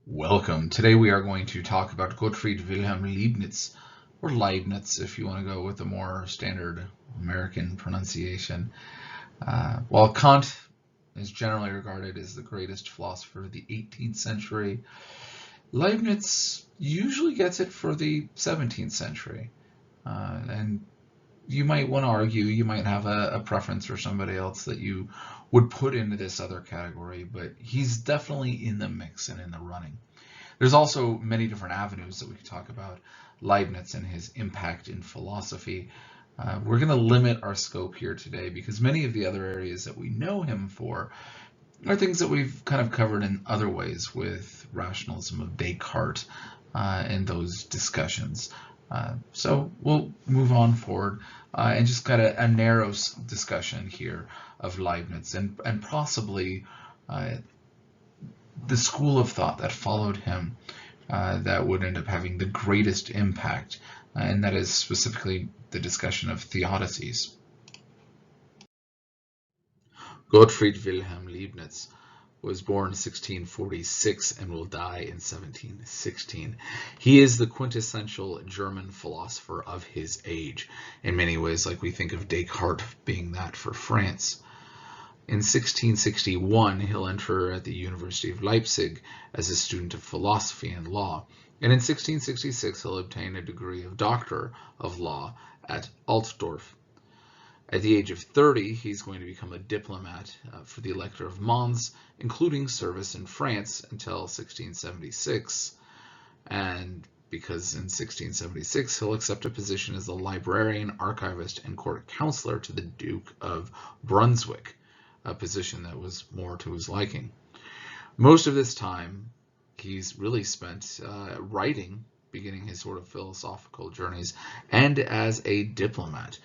Welcome. Today we are going to talk about Gottfried Wilhelm Leibniz, or Leibniz if you want to go with a more standard American pronunciation. While Kant is generally regarded as the greatest philosopher of the 18th century, Leibniz usually gets it for the 17th century. And you might want to argue, you might have a preference for somebody else that you would put into this other category, but he's definitely in the mix and in the running. There's also many different avenues that we could talk about Leibniz and his impact in philosophy. We're going to limit our scope here today because many of the other areas that we know him for are things that we've kind of covered in other ways with rationalism of Descartes and those discussions. So we'll move on forward and just got a narrow discussion here of Leibniz and possibly the school of thought that followed him that would end up having the greatest impact, and that is specifically the discussion of theodicies. Gottfried Wilhelm Leibniz was born in 1646 and will die in 1716. He is the quintessential German philosopher of his age, in many ways like we think of Descartes being that for France. In 1661, he'll enter at the University of Leipzig as a student of philosophy and law, and in 1666 he'll obtain a degree of Doctor of Law at Altdorf. At the age of 30, he's going to become a diplomat for the Elector of Mons, including service in France until 1676. And because in 1676 he'll accept a position as the librarian, archivist, and court counselor to the Duke of Brunswick, a position that was more to his liking. Most of this time he's really spent writing, beginning his sort of philosophical journeys, and as a diplomat,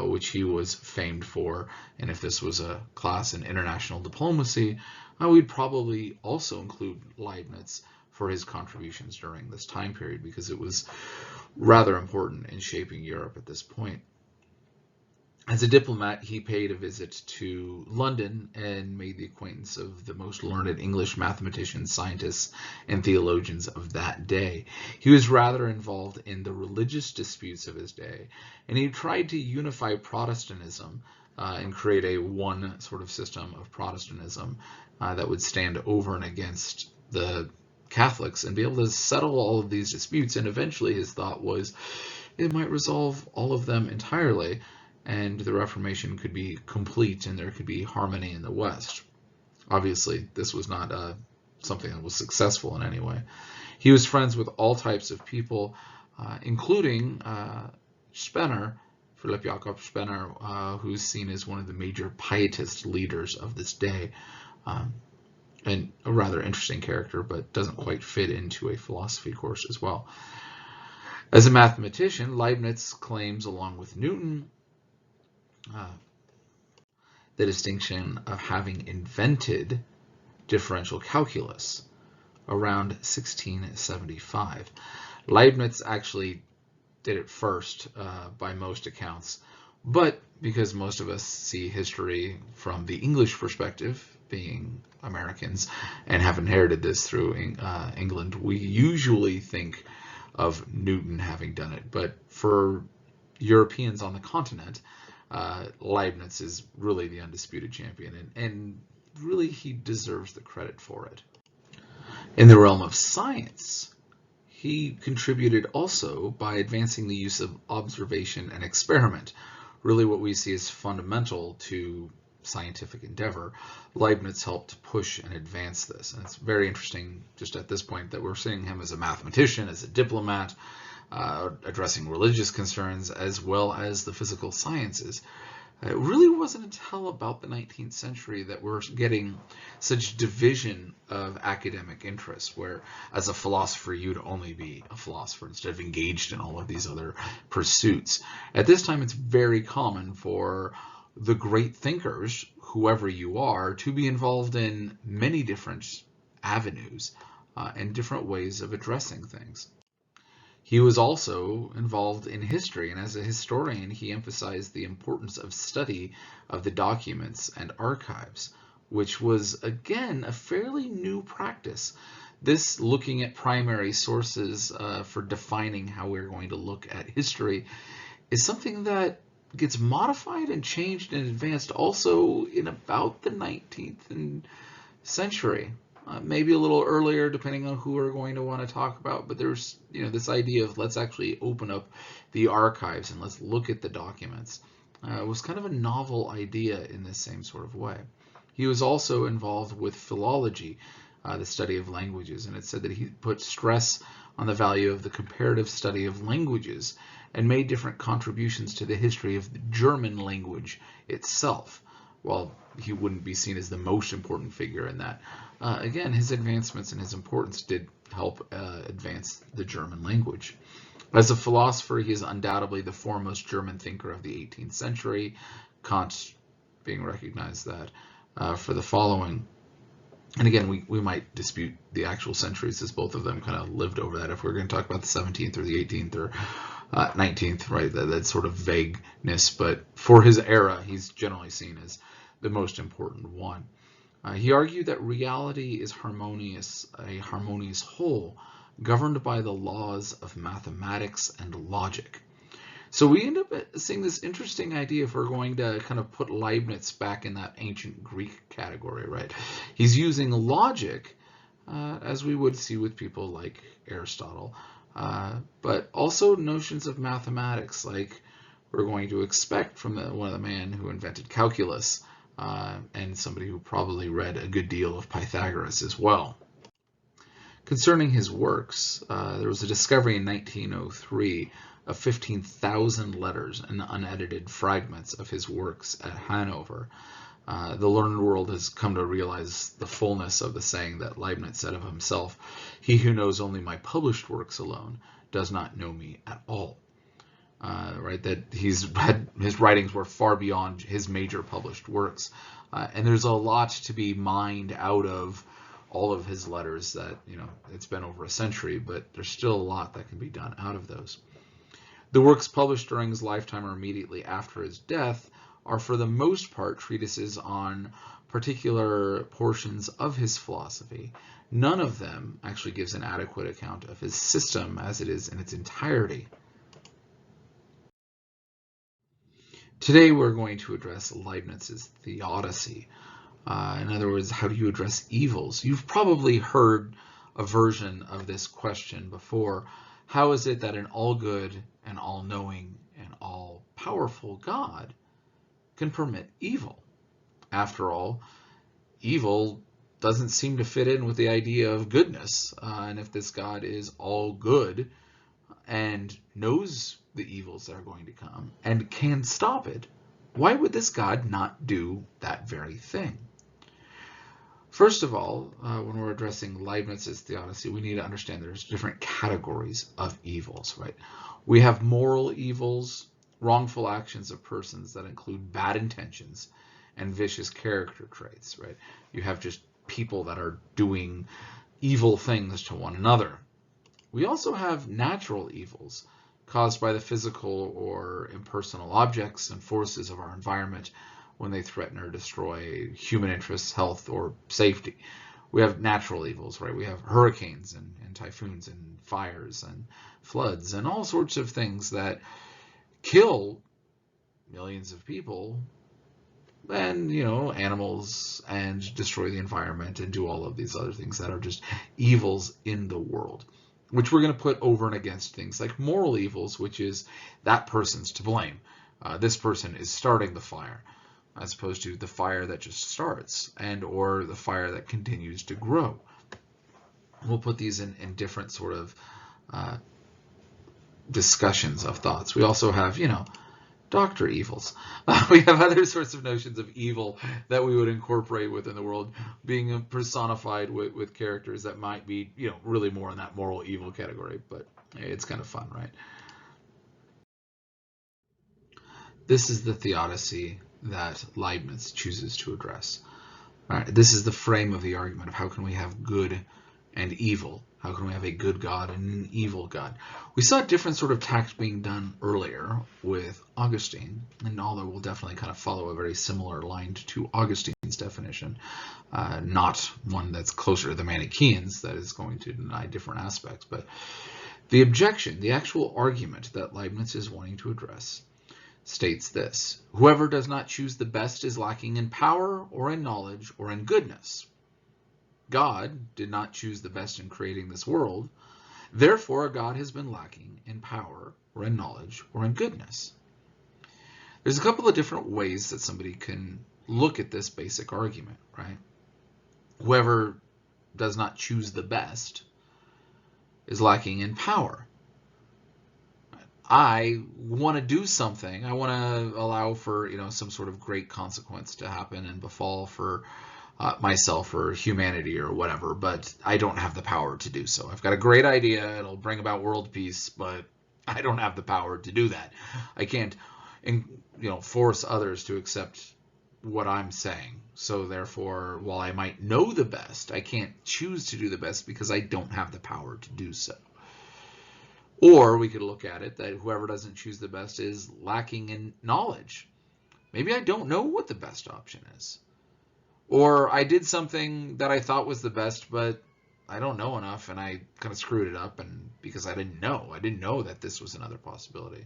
which he was famed for. And if this was a class in international diplomacy, we'd probably also include Leibniz for his contributions during this time period, because it was rather important in shaping Europe at this point. As a diplomat, he paid a visit to London and made the acquaintance of the most learned English mathematicians, scientists, and theologians of that day. He was rather involved in the religious disputes of his day, and he tried to unify Protestantism and create a one sort of system of Protestantism that would stand over and against the Catholics and be able to settle all of these disputes. And eventually his thought was it might resolve all of them entirely, and the Reformation could be complete and there could be harmony in the West. Obviously, this was not something that was successful in any way. He was friends with all types of people, including Spener, Philipp Jakob Spener, who's seen as one of the major pietist leaders of this day, and a rather interesting character, but doesn't quite fit into a philosophy course as well. As a mathematician, Leibniz claims, along with Newton, the distinction of having invented differential calculus around 1675. Leibniz actually did it first by most accounts, but because most of us see history from the English perspective, being Americans, and have inherited this through England, we usually think of Newton having done it. But for Europeans on the continent, Leibniz is really the undisputed champion, and really he deserves the credit for it. In the realm of science, he contributed also by advancing the use of observation and experiment, really what we see as fundamental to scientific endeavor. Leibniz helped push and advance this, and it's very interesting just at this point that we're seeing him as a mathematician, as a diplomat, addressing religious concerns as well as the physical sciences. It really wasn't until about the 19th century that we're getting such division of academic interests, where as a philosopher you'd only be a philosopher instead of engaged in all of these other pursuits. At this time it's very common for the great thinkers, whoever you are, to be involved in many different avenues and different ways of addressing things. He was also involved in history, and as a historian, he emphasized the importance of study of the documents and archives, which was, again, a fairly new practice This looking at primary sources for defining how we're going to look at history is something that gets modified and changed and advanced also in about the 19th century. Maybe a little earlier, depending on who we're going to want to talk about, but there's this idea of let's actually open up the archives and let's look at the documents. It was kind of a novel idea in this same sort of way. He was also involved with philology, the study of languages, and it said that he put stress on the value of the comparative study of languages and made different contributions to the history of the German language itself. While he wouldn't be seen as the most important figure in that, again, his advancements and his importance did help advance the German language. As a philosopher, he is undoubtedly the foremost German thinker of the 18th century, Kant being recognized that for the following. And again, we might dispute the actual centuries, as both of them kind of lived over that. If we're going to talk about the 17th or the 18th or 19th, right, that sort of vagueness. But for his era, he's generally seen as the most important one. He argued that reality is harmonious, a harmonious whole, governed by the laws of mathematics and logic. So we end up seeing this interesting idea if we're going to kind of put Leibniz back in that ancient Greek category, right? He's using logic, as we would see with people like Aristotle, but also notions of mathematics, like we're going to expect from one of the men who invented calculus, and somebody who probably read a good deal of Pythagoras as well. Concerning his works, there was a discovery in 1903 of 15,000 letters and unedited fragments of his works at Hanover. The learned world has come to realize the fullness of the saying that Leibniz said of himself, "He who knows only my published works alone does not know me at all." Right, that his writings were far beyond his major published works. And there's a lot to be mined out of all of his letters that, it's been over a century, but there's still a lot that can be done out of those. The works published during his lifetime or immediately after his death are for the most part treatises on particular portions of his philosophy. None of them actually gives an adequate account of his system as it is in its entirety. Today we're going to address Leibniz's theodicy. In other words, how do you address evils? You've probably heard a version of this question before. How is it that an all-good and all-knowing and all-powerful God can permit evil? After all, evil doesn't seem to fit in with the idea of goodness. And if this God is all good and knows the evils that are going to come and can stop it, why would this God not do that very thing? First of all, when we're addressing Leibniz's theodicy, we need to understand there's different categories of evils, right? We have moral evils, wrongful actions of persons that include bad intentions and vicious character traits, right? You have just people that are doing evil things to one another. We also have natural evils caused by the physical or impersonal objects and forces of our environment when they threaten or destroy human interests, health, or safety. We have natural evils, right? We have hurricanes and typhoons and fires and floods and all sorts of things that kill millions of people and, animals and destroy the environment and do all of these other things that are just evils in the world, which we're going to put over and against things like moral evils, which is that person's to blame. This person is starting the fire, as opposed to the fire that just starts and or the fire that continues to grow. We'll put these in different sort of discussions of thoughts. We also have, doctor evils. We have other sorts of notions of evil that we would incorporate within the world, being personified with characters that might be, really more in that moral evil category, but it's kind of fun, right? This is the theodicy that Leibniz chooses to address. All right, this is the frame of the argument of how can we have good and evil? How can we have a good God and an evil God? We saw a different sort of tact being done earlier with Augustine, and although we'll definitely kind of follow a very similar line to Augustine's definition, not one that's closer to the Manichaeans that is going to deny different aspects, but the objection, the actual argument that Leibniz is wanting to address, states this: whoever does not choose the best is lacking in power or in knowledge or in goodness. God did not choose the best in creating this world. Therefore, God has been lacking in power or in knowledge or in goodness. There's a couple of different ways that somebody can look at this basic argument, right? Whoever does not choose the best is lacking in power. I want to do something. I want to allow for, some sort of great consequence to happen and befall for myself or humanity or whatever, but I don't have the power to do so. I've got a great idea. It'll bring about world peace, but I don't have the power to do that. I can't, force others to accept what I'm saying. So therefore, while I might know the best, I can't choose to do the best because I don't have the power to do so. Or we could look at it that whoever doesn't choose the best is lacking in knowledge. Maybe I don't know what the best option is. Or I did something that I thought was the best, but I don't know enough and I kind of screwed it up, and because I didn't know that this was another possibility.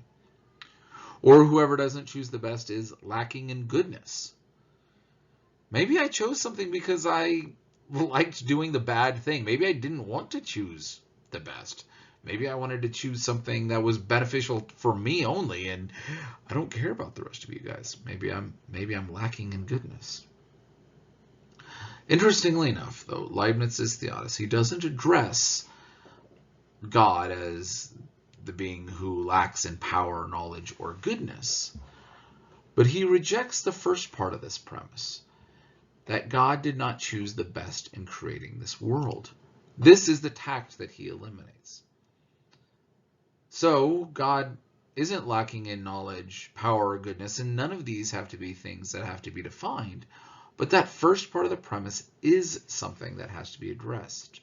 Or whoever doesn't choose the best is lacking in goodness. Maybe I chose something because I liked doing the bad thing. Maybe I didn't want to choose the best. Maybe I wanted to choose something that was beneficial for me only, and I don't care about the rest of you guys. Maybe I'm lacking in goodness. Interestingly enough, though, Leibniz's theodicy doesn't address God as the being who lacks in power, knowledge, or goodness, but he rejects the first part of this premise, that God did not choose the best in creating this world. This is the tact that he eliminates. So God isn't lacking in knowledge, power, or goodness, and none of these have to be things that have to be defined. But that first part of the premise is something that has to be addressed,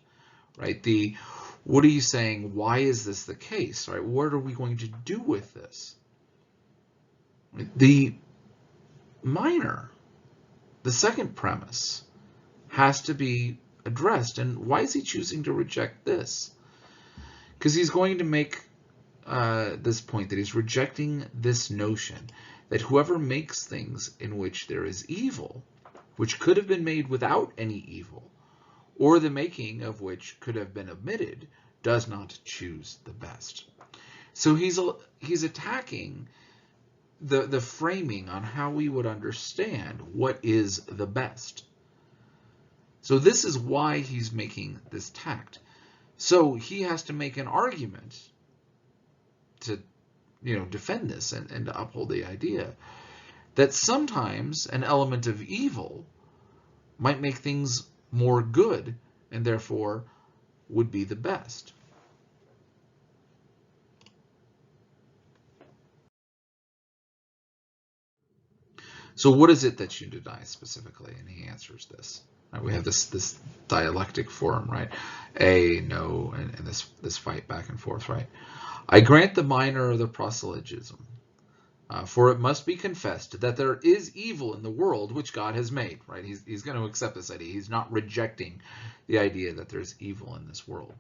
right? What are you saying? Why is this the case, right? What are we going to do with this? The minor, the second premise, has to be addressed. And why is he choosing to reject this? Because he's going to make this point that he's rejecting this notion that whoever makes things in which there is evil, which could have been made without any evil, or the making of which could have been omitted, does not choose the best. So he's attacking the framing on how we would understand what is the best. So this is why he's making this tact. So he has to make an argument to defend this and to uphold the idea that sometimes an element of evil might make things more good and therefore would be the best. So what is it that you deny specifically? And he answers this. Right, we have this dialectic form, right? A, no, and this fight back and forth, right? I grant the minor of the proselytism, for it must be confessed that there is evil in the world which God has made, right? He's going to accept this idea. He's not rejecting the idea that there's evil in this world,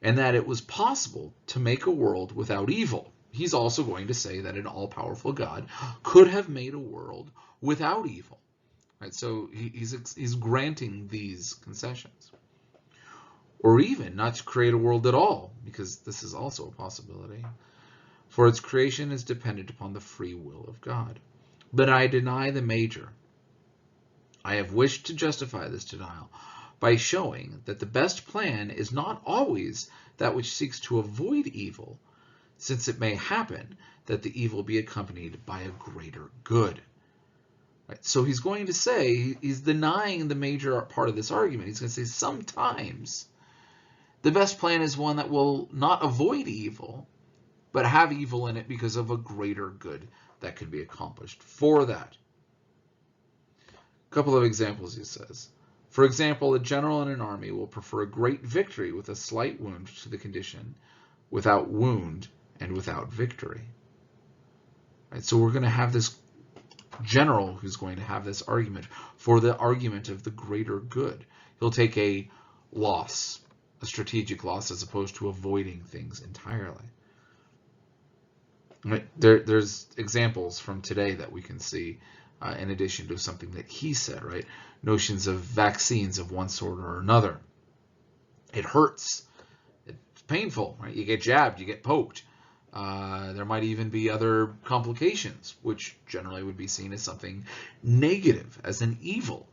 and that it was possible to make a world without evil. He's also going to say that an all-powerful God could have made a world without evil, right? So he's granting these concessions. Or even not to create a world at all, because this is also a possibility. For its creation is dependent upon the free will of God. But I deny the major. I have wished to justify this denial by showing that the best plan is not always that which seeks to avoid evil, since it may happen that the evil be accompanied by a greater good. Right? So he's going to say, he's denying the major part of this argument. He's going to say sometimes the best plan is one that will not avoid evil, but have evil in it because of a greater good that can be accomplished for that. A couple of examples, he says. For example, a general in an army will prefer a great victory with a slight wound to the condition without wound and without victory. Right? So we're going to have this general who's going to have this argument for the argument of the greater good. He'll take a loss, a strategic loss, as opposed to avoiding things entirely. Right? There's examples from today that we can see in addition to something that he said, right? Notions of vaccines of one sort or another. It hurts. It's painful, right? You get jabbed, you get poked. There might even be other complications, which generally would be seen as something negative, as an evil.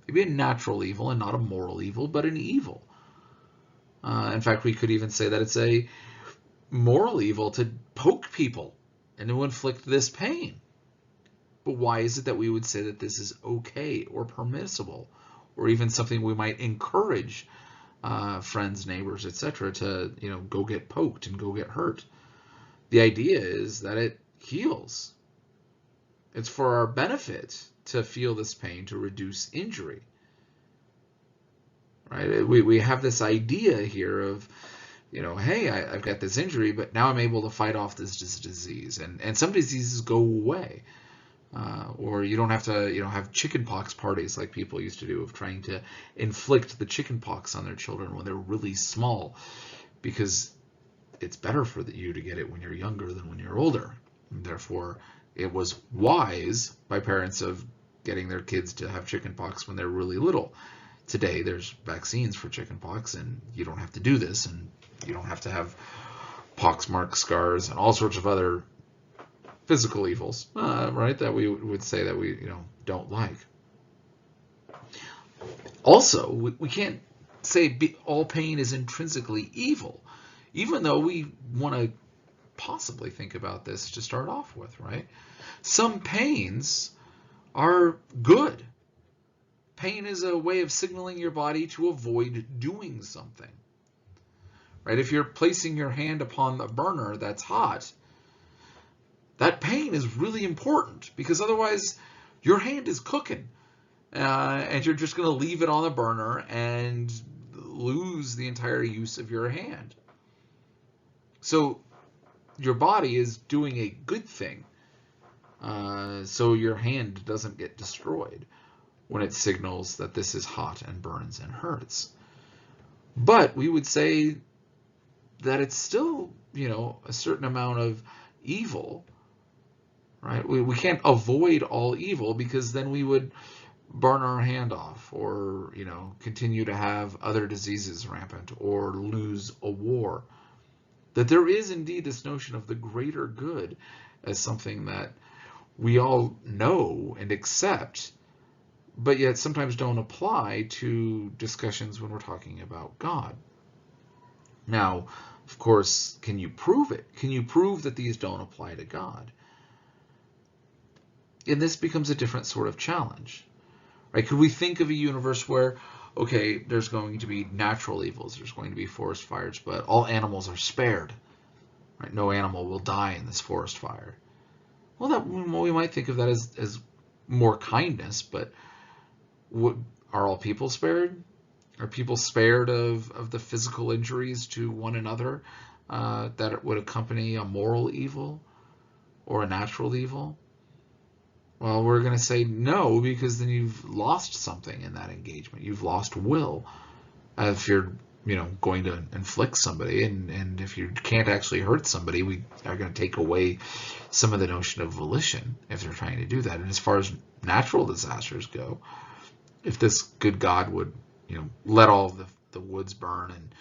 Maybe a natural evil and not a moral evil, but an evil. In fact, we could even say that it's a moral evil to poke people and to inflict this pain. But why is it that we would say that this is okay or permissible, or even something we might encourage friends, neighbors, etc. to go get poked and go get hurt? The idea is that it heals. It's for our benefit to feel this pain, to reduce injury. Right? We have this idea here of, hey, I've got this injury, but now I'm able to fight off this disease. And some diseases go away. Or you don't have to, have chickenpox parties like people used to do, of trying to inflict the chickenpox on their children when they're really small, because it's better for you to get it when you're younger than when you're older. And therefore, it was wise by parents of getting their kids to have chickenpox when they're really little. Today, there's vaccines for chickenpox, and you don't have to do this, and you don't have to have poxmark scars and all sorts of other physical evils, right, that we would say that we don't like. Also, we can't say all pain is intrinsically evil, even though we want to possibly think about this to start off with, right? Some pains are good. Pain is a way of signaling your body to avoid doing something, right? If you're placing your hand upon the burner that's hot, that pain is really important, because otherwise your hand is cooking and you're just going to leave it on the burner and lose the entire use of your hand. So your body is doing a good thing, so your hand doesn't get destroyed when it signals that this is hot and burns and hurts. But we would say that it's still, a certain amount of evil. Right? We can't avoid all evil, because then we would burn our hand off, or continue to have other diseases rampant, or lose a war. That there is indeed this notion of the greater good as something that we all know and accept, but yet sometimes don't apply to discussions when we're talking about God. Now, of course, can you prove it? Can you prove that these don't apply to God? And this becomes a different sort of challenge, right? Could we think of a universe where, okay, there's going to be natural evils, there's going to be forest fires, but all animals are spared, right? No animal will die in this forest fire. Well, we might think of that as more kindness, but are all people spared? Are people spared of the physical injuries to one another that would accompany a moral evil or a natural evil? Well, we're going to say no, because then you've lost something in that engagement. You've lost will. If you're, going to inflict somebody, and if you can't actually hurt somebody, we are going to take away some of the notion of volition if they're trying to do that. And as far as natural disasters go, if this good God would, let all the woods burn and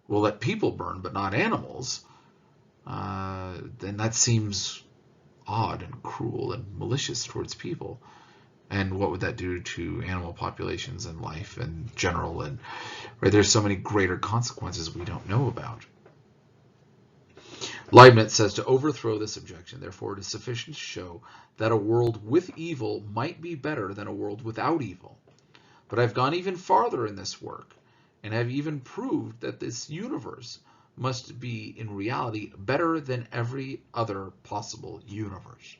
will let people burn, but not animals, then that seems odd and cruel and malicious towards people. And what would that do to animal populations and life in general? And right, there's so many greater consequences we don't know about. Leibniz says, to overthrow this objection, therefore, it is sufficient to show that a world with evil might be better than a world without evil. But I've gone even farther in this work, and have even proved that this universe must be in reality better than every other possible universe.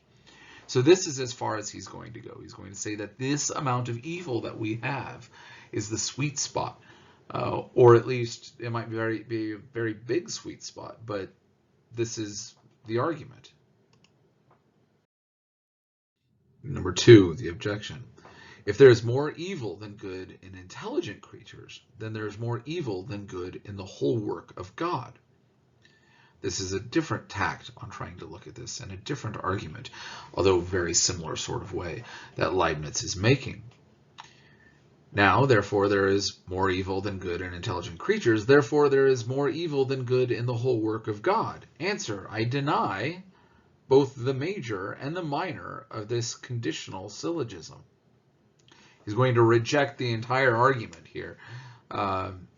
So this is as far as he's going to go. He's going to say that this amount of evil that we have is the sweet spot, or at least it might be a very big sweet spot, but this is the argument. Number 2, the objection. If there is more evil than good in intelligent creatures, then there is more evil than good in the whole work of God. This is a different tact on trying to look at this, and a different argument, although very similar sort of way, that Leibniz is making. Now, therefore, there is more evil than good in intelligent creatures. Therefore, there is more evil than good in the whole work of God. Answer: I deny both the major and the minor of this conditional syllogism. He's going to reject the entire argument here.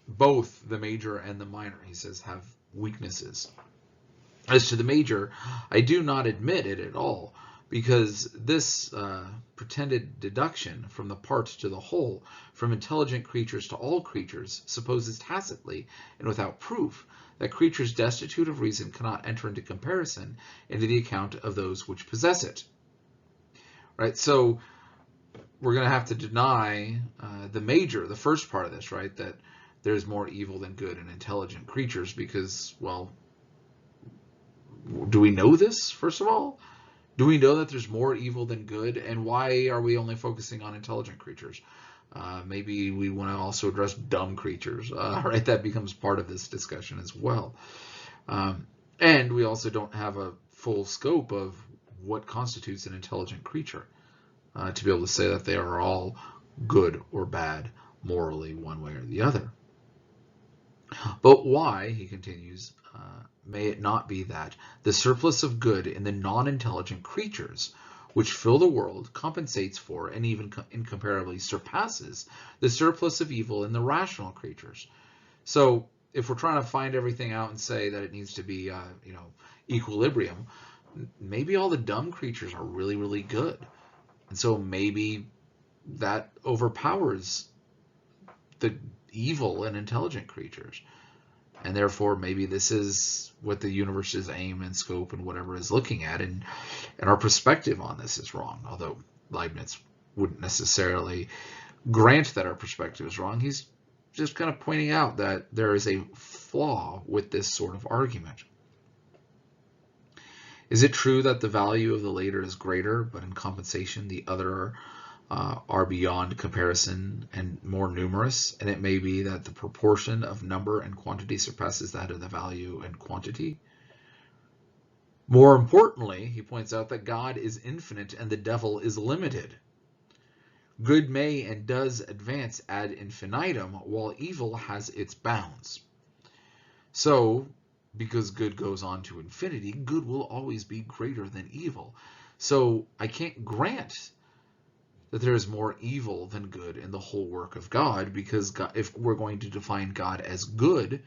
Both the major and the minor, he says, have weaknesses. As to the major, I do not admit it at all, because this pretended deduction from the part to the whole, from intelligent creatures to all creatures, supposes tacitly and without proof that creatures destitute of reason cannot enter into comparison into the account of those which possess it. Right? So we're going to have to deny the major, the first part of this, right? That there's more evil than good in intelligent creatures because, well, do we know this, first of all? Do we know that there's more evil than good? And why are we only focusing on intelligent creatures? Maybe we want to also address dumb creatures, right? That becomes part of this discussion as well. And we also don't have a full scope of what constitutes an intelligent creature to be able to say that they are all good or bad morally one way or the other. But why, he continues, may it not be that the surplus of good in the non-intelligent creatures which fill the world compensates for and even incomparably surpasses the surplus of evil in the rational creatures? So if we're trying to find everything out and say that it needs to be equilibrium, maybe all the dumb creatures are really, really good. And so maybe that overpowers the evil in intelligent creatures. And therefore, maybe this is what the universe's aim and scope and whatever is looking at, and our perspective on this is wrong. Although Leibniz wouldn't necessarily grant that our perspective is wrong. He's just kind of pointing out that there is a flaw with this sort of argument. Is it true that the value of the later is greater, but in compensation the other are beyond comparison and more numerous, and it may be that the proportion of number and quantity surpasses that of the value and quantity? More importantly, he points out that God is infinite and the devil is limited. Good may and does advance ad infinitum, while evil has its bounds. So, because good goes on to infinity, good will always be greater than evil. So I can't grant that there is more evil than good in the whole work of God, because God, if we're going to define God as good,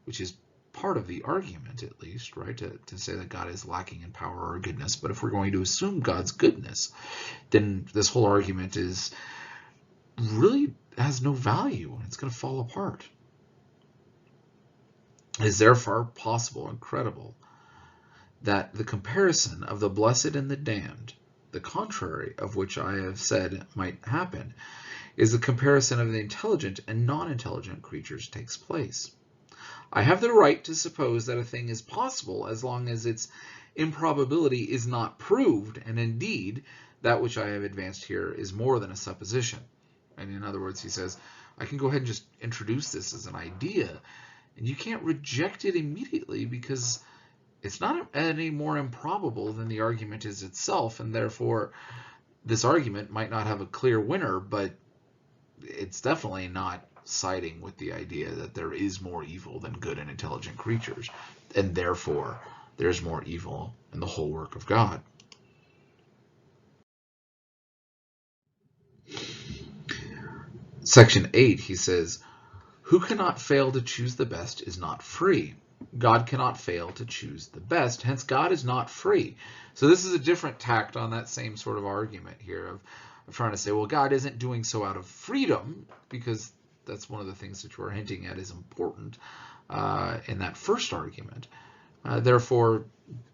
which is part of the argument at least, right, to say that God is lacking in power or goodness, but if we're going to assume God's goodness, then this whole argument is really has no value and it's going to fall apart. It is therefore possible and credible that the comparison of the blessed and the damned, the contrary of which I have said might happen, is the comparison of the intelligent and non-intelligent creatures takes place. I have the right to suppose that a thing is possible as long as its improbability is not proved, and indeed, that which I have advanced here is more than a supposition. And in other words, he says, I can go ahead and just introduce this as an idea, and you can't reject it immediately because it's not any more improbable than the argument is itself, and therefore this argument might not have a clear winner, but it's definitely not siding with the idea that there is more evil than good in intelligent creatures, and therefore there's more evil in the whole work of God. Section 8, he says, who cannot fail to choose the best is not free. God cannot fail to choose the best, hence God is not free. So this is a different tact on that same sort of argument here of trying to say, well, God isn't doing so out of freedom, because that's one of the things that you are hinting at is important in that first argument. Therefore,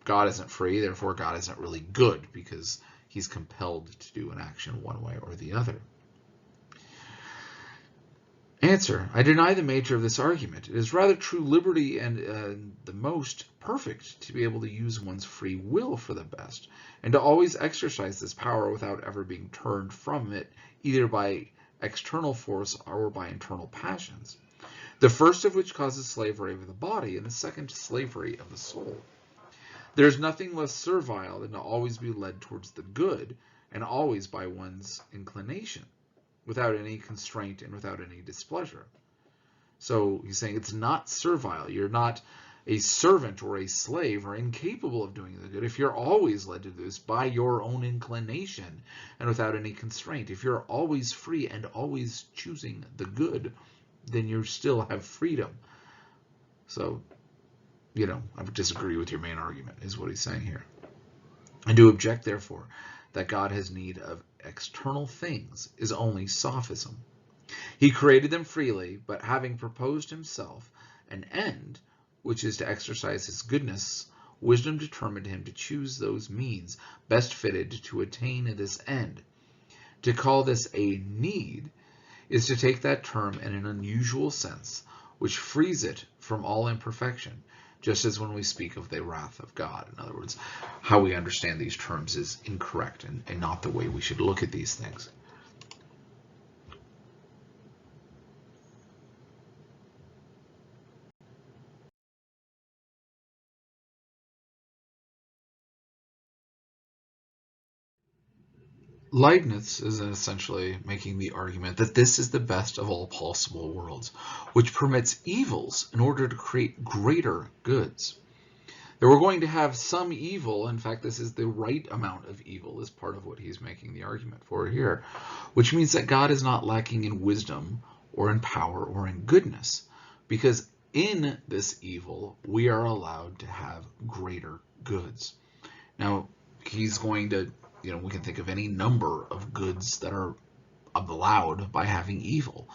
God isn't free, therefore God isn't really good, because he's compelled to do an action one way or the other. Answer: I deny the nature of this argument. It is rather true liberty and the most perfect to be able to use one's free will for the best, and to always exercise this power without ever being turned from it, either by external force or by internal passions. The first of which causes slavery of the body, and the second slavery of the soul. There is nothing less servile than to always be led towards the good, and always by one's inclination, without any constraint and without any displeasure. So he's saying it's not servile. You're not a servant or a slave or incapable of doing the good if you're always led to this by your own inclination and without any constraint. If you're always free and always choosing the good, then you still have freedom. So, I would disagree with your main argument, is what he's saying here. And to object, therefore, that God has need of external things is only sophism. He created them freely, but having proposed himself an end, which is to exercise his goodness, wisdom determined him to choose those means best fitted to attain this end. To call this a need is to take that term in an unusual sense, which frees it from all imperfection, just as when we speak of the wrath of God. In other words, how we understand these terms is incorrect and not the way we should look at these things. Leibniz is essentially making the argument that this is the best of all possible worlds, which permits evils in order to create greater goods. That we're going to have some evil, in fact, this is the right amount of evil, is part of what he's making the argument for here, which means that God is not lacking in wisdom or in power or in goodness, because in this evil, we are allowed to have greater goods. Now, he's going to, we can think of any number of goods that are allowed by having evil.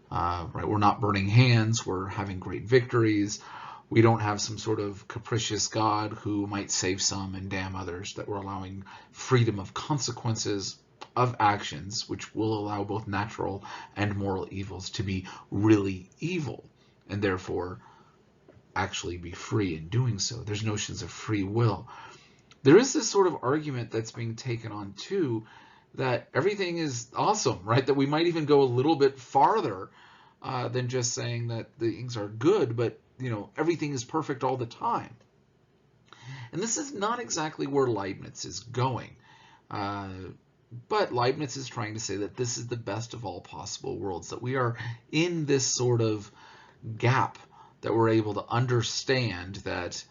Right? We're not burning hands, we're having great victories. We don't have some sort of capricious God who might save some and damn others, that we're allowing freedom of consequences of actions, which will allow both natural and moral evils to be really evil, and therefore actually be free in doing so. There's notions of free will. There is this sort of argument that's being taken on too, that everything is awesome, right? That we might even go a little bit farther than just saying that the things are good, but everything is perfect all the time. And this is not exactly where Leibniz is going. But Leibniz is trying to say that this is the best of all possible worlds, that we are in this sort of gap, that we're able to understand that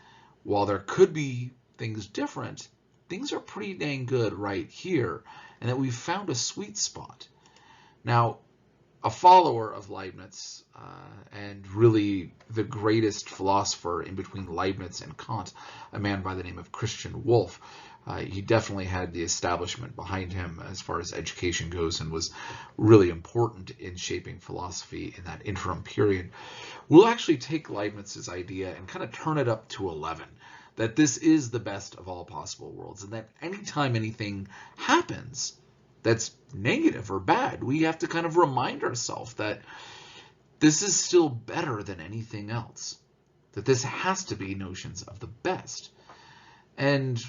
while there could be things different, things are pretty dang good right here, and that we've found a sweet spot. Now, a follower of Leibniz, and really the greatest philosopher in between Leibniz and Kant, a man by the name of Christian Wolff. He definitely had the establishment behind him as far as education goes, and was really important in shaping philosophy in that interim period. We'll actually take Leibniz's idea and kind of turn it up to 11, that this is the best of all possible worlds, and that anytime anything happens that's negative or bad, we have to kind of remind ourselves that this is still better than anything else, that this has to be notions of the best. And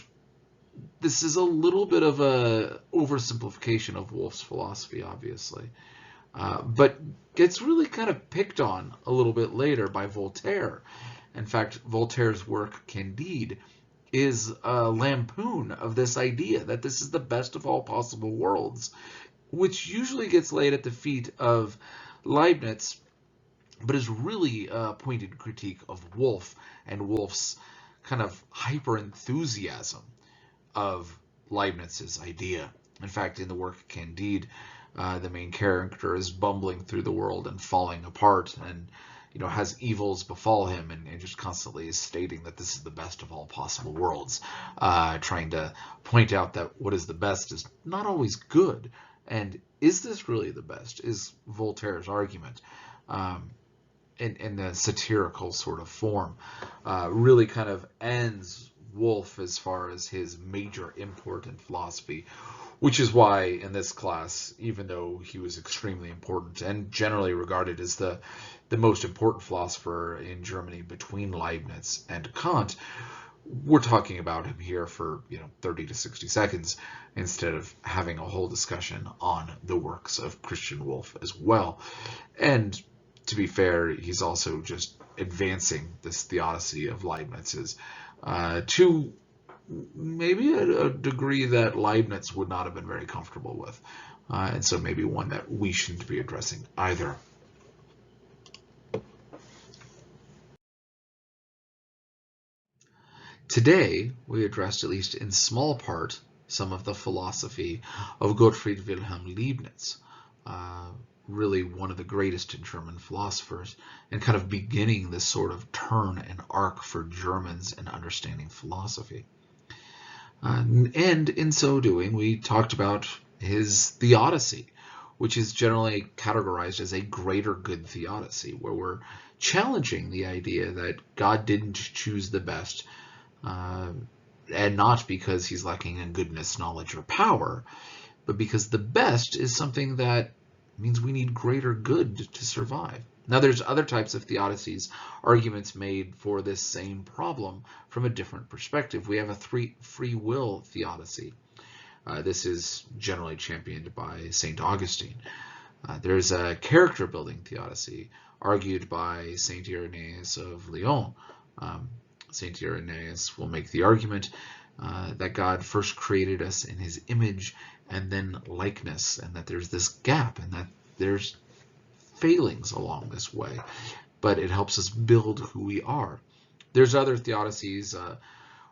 this is a little bit of a oversimplification of Wolff's philosophy, obviously, but gets really kind of picked on a little bit later by Voltaire. In fact, Voltaire's work Candide is a lampoon of this idea that this is the best of all possible worlds, which usually gets laid at the feet of Leibniz, but is really a pointed critique of Wolff and Wolff's kind of hyper-enthusiasm of Leibniz's idea. In fact, in the work Candide, the main character is bumbling through the world and falling apart, and has evils befall him, and just constantly is stating that this is the best of all possible worlds, trying to point out that what is the best is not always good. And is this really the best, is Voltaire's argument, in the satirical sort of form. Really kind of ends Wolff as far as his major import in philosophy, Which is why in this class, even though he was extremely important and generally regarded as the most important philosopher in Germany between Leibniz and Kant, we're talking about him here for 30 to 60 seconds instead of having a whole discussion on the works of Christian Wolff as well. And to be fair, he's also just advancing this theodicy of Leibniz's to maybe a degree that Leibniz would not have been very comfortable with. And so maybe one that we shouldn't be addressing either. Today, we addressed, at least in small part, some of the philosophy of Gottfried Wilhelm Leibniz, really one of the greatest German philosophers, and kind of beginning this sort of turn and arc for Germans in understanding philosophy. And in so doing, we talked about his theodicy, which is generally categorized as a greater good theodicy, where we're challenging the idea that God didn't choose the best, and not because he's lacking in goodness, knowledge, or power, but because the best is something that means we need greater good to survive. Now, there's other types of theodicies, arguments made for this same problem from a different perspective. We have a free will theodicy. This is generally championed by St. Augustine. There's a character-building theodicy argued by St. Irenaeus of Lyon. St. Irenaeus will make the argument that God first created us in his image and then likeness, and that there's this gap and that there's failings along this way, but it helps us build who we are. There's other theodicies,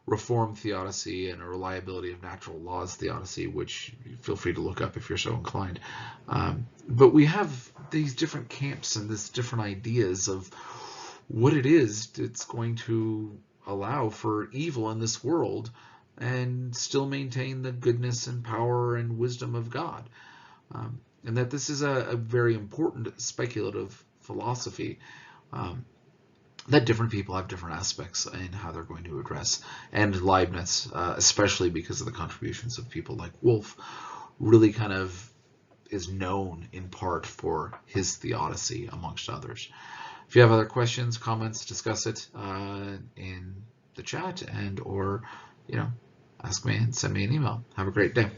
Reformed theodicy and a reliability of natural laws theodicy, which feel free to look up if you're so inclined. But we have these different camps and these different ideas of what it is that's going to allow for evil in this world and still maintain the goodness and power and wisdom of God. And that this is a very important speculative philosophy that different people have different aspects in how they're going to address. And Leibniz, especially because of the contributions of people like Wolff, really kind of is known in part for his theodicy, amongst others. If you have other questions, comments, discuss it in the chat, and or ask me and send me an email. Have a great day.